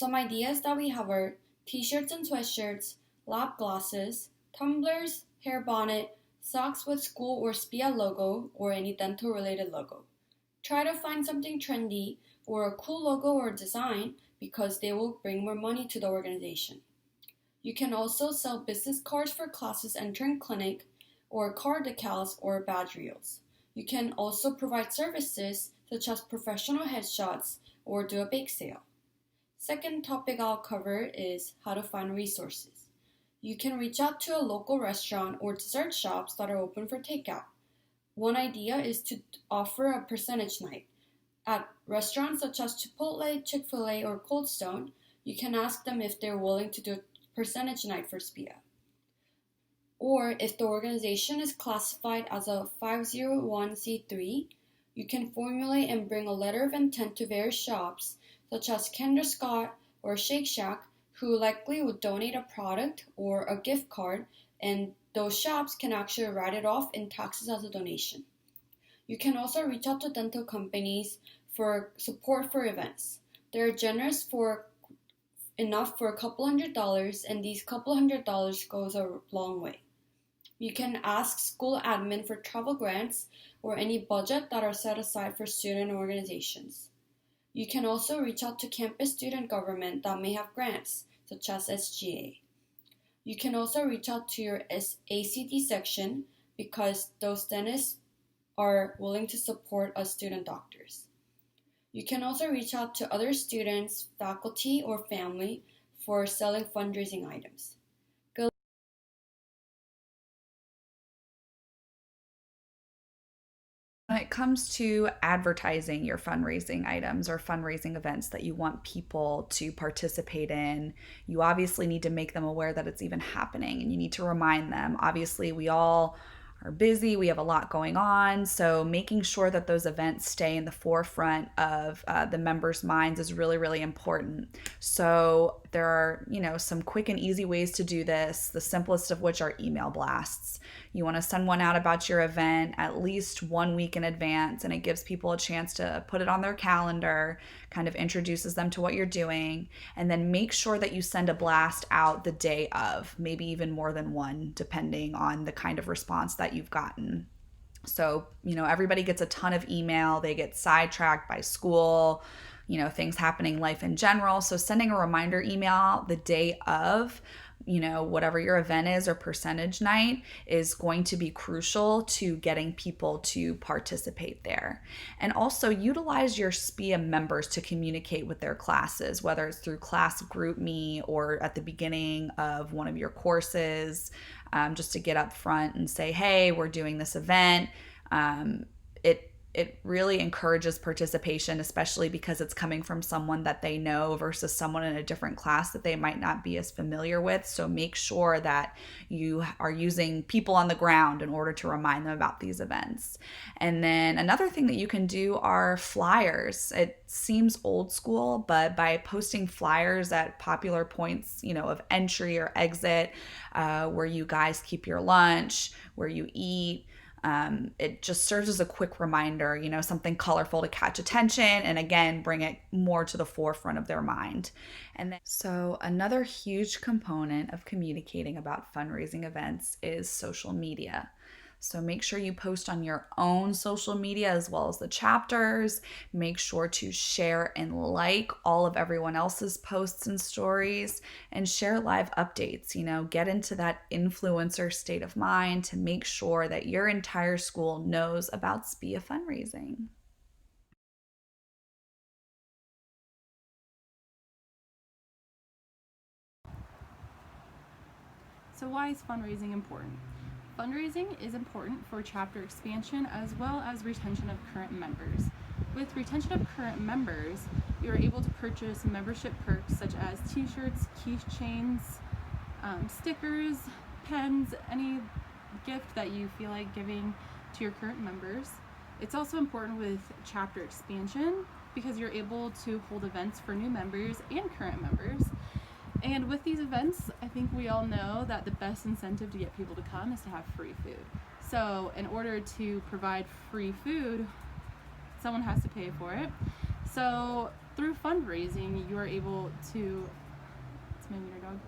Some ideas that we have are t-shirts and sweatshirts, lap glasses, tumblers, hair bonnet, socks with school or SPEA logo or any dental related logo. Try to find something trendy or a cool logo or design because they will bring more money to the organization. You can also sell business cards for classes entering clinic or card decals or badge reels. You can also provide services such as professional headshots or do a bake sale. Second topic I'll cover is how to find resources. You can reach out to a local restaurant or dessert shops that are open for takeout. One idea is to offer a percentage night. At restaurants such as Chipotle, Chick-fil-A, or Cold Stone, you can ask them if they're willing to do a percentage night for SPEA. Or if the organization is classified as a 501c3, you can formulate and bring a letter of intent to various shops such as Kendra Scott or Shake Shack, who likely would donate a product or a gift card, and those shops can actually write it off in taxes as a donation. You can also reach out to dental companies for support for events. They're generous for enough for a couple $100, and these couple $100 goes a long way. You can ask school admin for travel grants or any budget that are set aside for student organizations. You can also reach out to campus student government that may have grants, such as SGA. You can also reach out to your ACD section because those dentists are willing to support us student doctors. You can also reach out to other students, faculty, or family for selling fundraising items. When it comes to advertising your fundraising items or fundraising events that you want people to participate in, you obviously need to make them aware that it's even happening, and you need to remind them. Obviously, we all are busy, we have a lot going on, so making sure that those events stay in the forefront of the members' minds is really, really important. So there are, some quick and easy ways to do this, the simplest of which are email blasts. You want to send one out about your event at least 1 week in advance, and it gives people a chance to put it on their calendar, kind of introduces them to what you're doing, and then make sure that you send a blast out the day of, maybe even more than one, depending on the kind of response that you've gotten. So, everybody gets a ton of email, they get sidetracked by school, things happening, life in general. So sending a reminder email the day of, whatever your event is or percentage night is going to be crucial to getting people to participate there. And also utilize your SPEA members to communicate with their classes, whether it's through Class Group Me or at the beginning of one of your courses, just to get up front and say, hey, we're doing this event. It really encourages participation, especially because it's coming from someone that they know versus someone in a different class that they might not be as familiar with. So make sure that you are using people on the ground in order to remind them about these events. And then another thing that you can do are flyers. It seems old school, but by posting flyers at popular points, of entry or exit, where you guys keep your lunch, where you eat, it just serves as a quick reminder, something colorful to catch attention and again, bring it more to the forefront of their mind. And then, so another huge component of communicating about fundraising events is social media. So make sure you post on your own social media as well as the chapters. Make sure to share and like all of everyone else's posts and stories and share live updates. Get into that influencer state of mind to make sure that your entire school knows about SPEA fundraising. So why is fundraising important? Fundraising is important for chapter expansion as well as retention of current members. With retention of current members, you're able to purchase membership perks such as t-shirts, keychains, stickers, pens, any gift that you feel like giving to your current members. It's also important with chapter expansion because you're able to hold events for new members and current members. And with these events, I think we all know that the best incentive to get people to come is to have free food. So in order to provide free food, someone has to pay for it. So Through fundraising, you are able to, it's my wiener dog.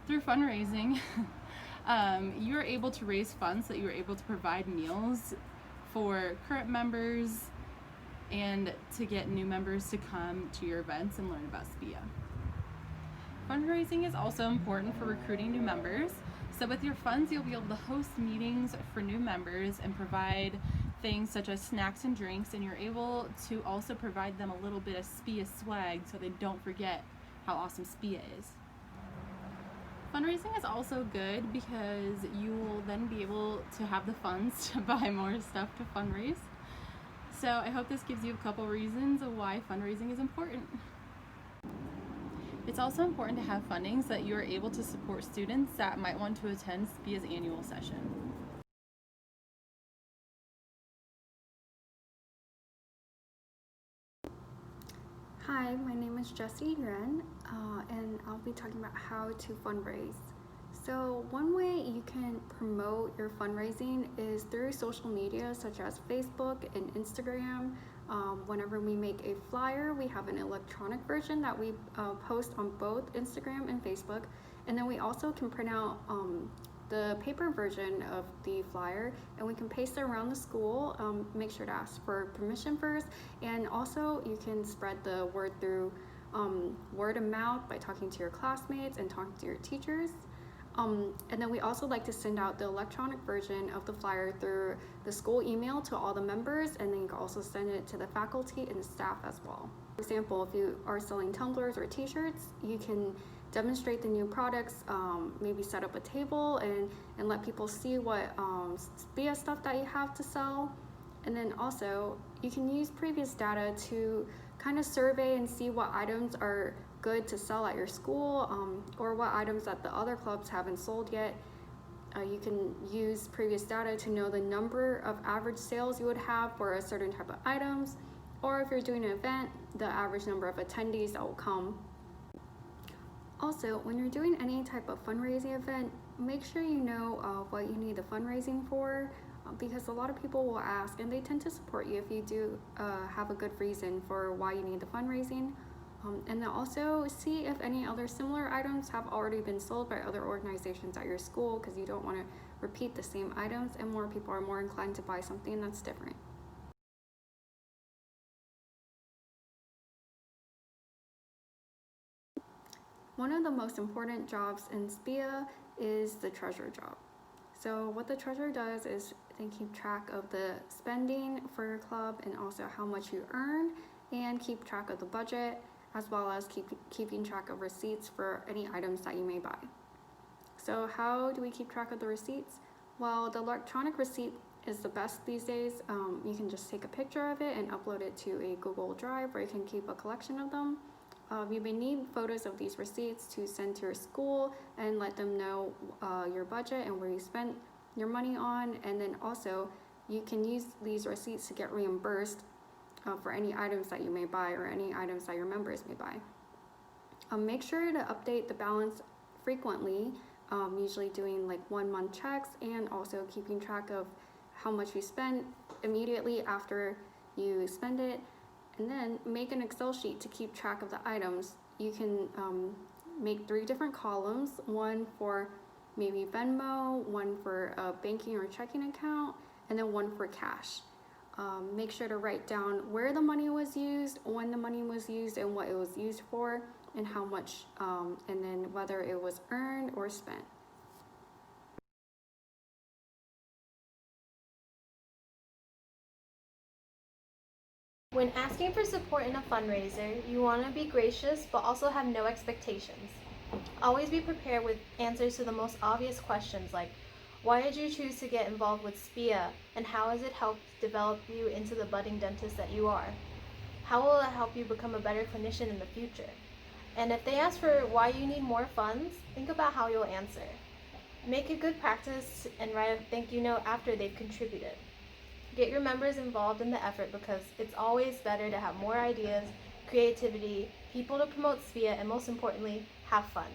Through fundraising, you are able to raise funds so that you are able to provide meals for current members and to get new members to come to your events and learn about SPEA. Fundraising is also important for recruiting new members. So with your funds, you'll be able to host meetings for new members and provide things such as snacks and drinks, and you're able to also provide them a little bit of SPEA swag so they don't forget how awesome SPEA is. Fundraising is also good because you will then be able to have the funds to buy more stuff to fundraise. So I hope this gives you a couple reasons of why fundraising is important. It's also important to have funding so that you are able to support students that might want to attend SPEA's annual session. Hi, my name is Jessie Yuan, and I'll be talking about how to fundraise. So one way you can promote your fundraising is through social media such as Facebook and Instagram. Whenever we make a flyer, we have an electronic version that we post on both Instagram and Facebook, and then we also can print out the paper version of the flyer, and we can paste it around the school. Make sure to ask for permission first, and also you can spread the word through word of mouth by talking to your classmates and talking to your teachers. And then we also like to send out the electronic version of the flyer through the school email to all the members, and then you can also send it to the faculty and the staff as well. For example, if you are selling tumblers or t-shirts, you can demonstrate the new products, maybe set up a table and let people see what SPEA stuff that you have to sell. And then also you can use previous data to kind of survey and see what items are good to sell at your school, or what items that the other clubs haven't sold yet. You can use previous data to know the number of average sales you would have for a certain type of items, or if you're doing an event, the average number of attendees that will come. Also, when you're doing any type of fundraising event, make sure you know what you need the fundraising for, because a lot of people will ask, and they tend to support you if you do have a good reason for why you need the fundraising. And then also see if any other similar items have already been sold by other organizations at your school, because you don't want to repeat the same items, and more people are more inclined to buy something that's different. One of the most important jobs in SPEA is the treasurer job. So what the treasurer does is they keep track of the spending for your club and also how much you earn, and keep track of the budget, as well as keeping track of receipts for any items that you may buy. So how do we keep track of the receipts? Well, the electronic receipt is the best these days. You can just take a picture of it and upload it to a Google Drive, where you can keep a collection of them. You may need photos of these receipts to send to your school and let them know your budget and where you spent your money on. And then also you can use these receipts to get reimbursed for any items that you may buy or any items that your members may buy. Make sure to update the balance frequently, usually doing like 1 month checks, and also keeping track of how much you spent immediately after you spend it. And then make an Excel sheet to keep track of the items. You can make 3 different columns, one for maybe Venmo, one for a banking or checking account, and then one for cash. Make sure to write down where the money was used, when the money was used, and what it was used for, and how much, and then whether it was earned or spent. When asking for support in a fundraiser, you want to be gracious but also have no expectations. Always be prepared with answers to the most obvious questions, like, why did you choose to get involved with SPEA, and how has it helped develop you into the budding dentist that you are? How will it help you become a better clinician in the future? And if they ask for why you need more funds, think about how you'll answer. Make a good practice and write a thank you note after they've contributed. Get your members involved in the effort, because it's always better to have more ideas, creativity, people to promote SPEA, and most importantly, have fun.